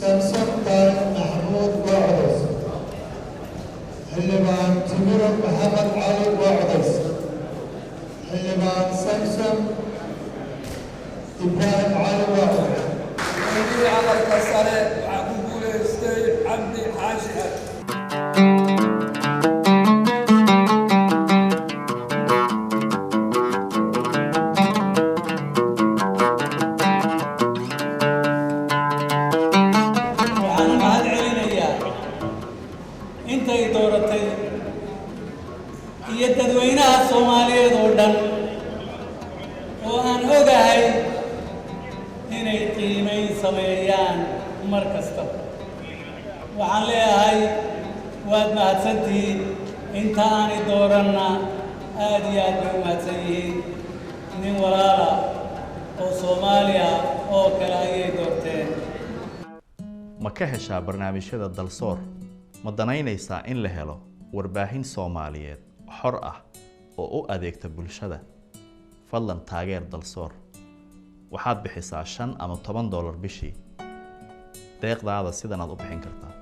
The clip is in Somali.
سمسم طارق محمود وعرس حلبان تمر محمد علي وعرس حلبان سمسم إبراهيم علي وعرس على القصر وعقوب الستي عبدي حاشي intay dooratay iyo dadweynaha Soomaaliyeed oo dhan oo aan ogahay inay qiimeyn sameeyaan mar kasta waxaan leeyahay waad mahadsantihiin inta aan dooranna aad iyo aad bay mahadsan yihiin nin walaala oo Soomaaliya oo kale ayay doorteen ma ka heshaa barnaamijyada dalsoor ma danaynaysaa in la helo warbaahin Soomaaliyeed xor ah oo u adeegta bulshada fadlan taageer dalsoor waxaad bixisaa $5 ama $10 bishii deeqdaada sidan aad u bixin kartaa